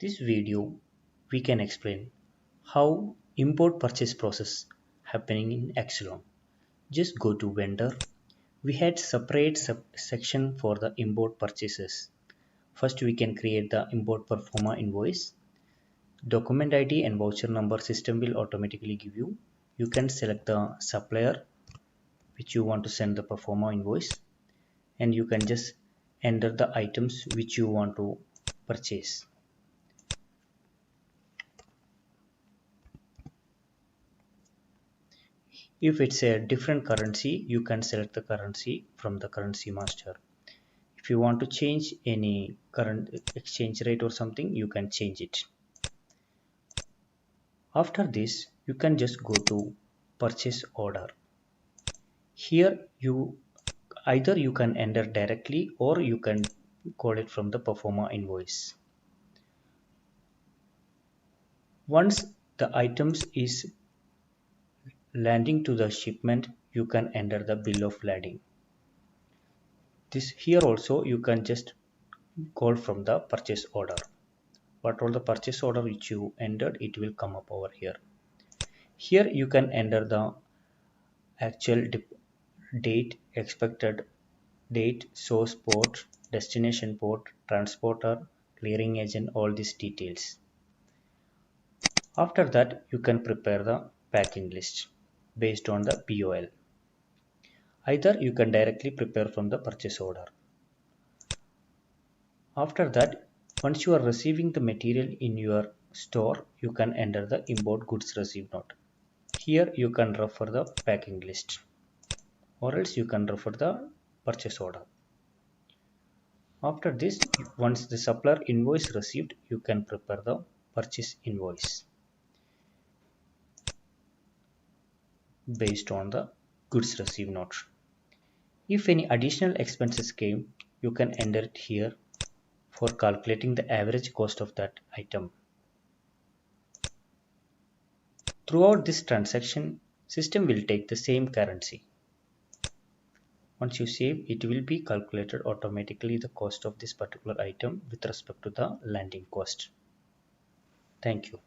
This video we can explain how import purchase process happening in Excellon. Just go to vendor. We had separate section for the import purchases. First we can create the import performa invoice. Document ID and voucher number system will automatically give you. You can select the supplier which you want to send the performa invoice, and you can just enter the items which you want to purchase. If it's a different currency, you can select the currency from the currency master. If you want to change any current exchange rate or something, you can change it. After this, you can just go to purchase order. Here either you can enter directly or you can call it from the performa invoice. Once the items is landing to the shipment, you can enter the bill of lading. This here also you can just call from the purchase order. What all the purchase order which you entered, it will come up over here. Here you can enter the actual date, expected date, source port, destination port, transporter, clearing agent, all these details. After that, you can prepare the packing list based on the POL. Either you can directly prepare from the purchase order. After that, once you are receiving the material in your store, you can enter the import goods received note. Here you can refer the packing list, or else you can refer the purchase order. After this, once the supplier invoice received, you can prepare the purchase invoice based on the goods received note. If any additional expenses came, you can enter it here for calculating the average cost of that item. Throughout this transaction, system will take the same currency. Once you save, it will be calculated automatically the cost of this particular item with respect to the landing cost. Thank you.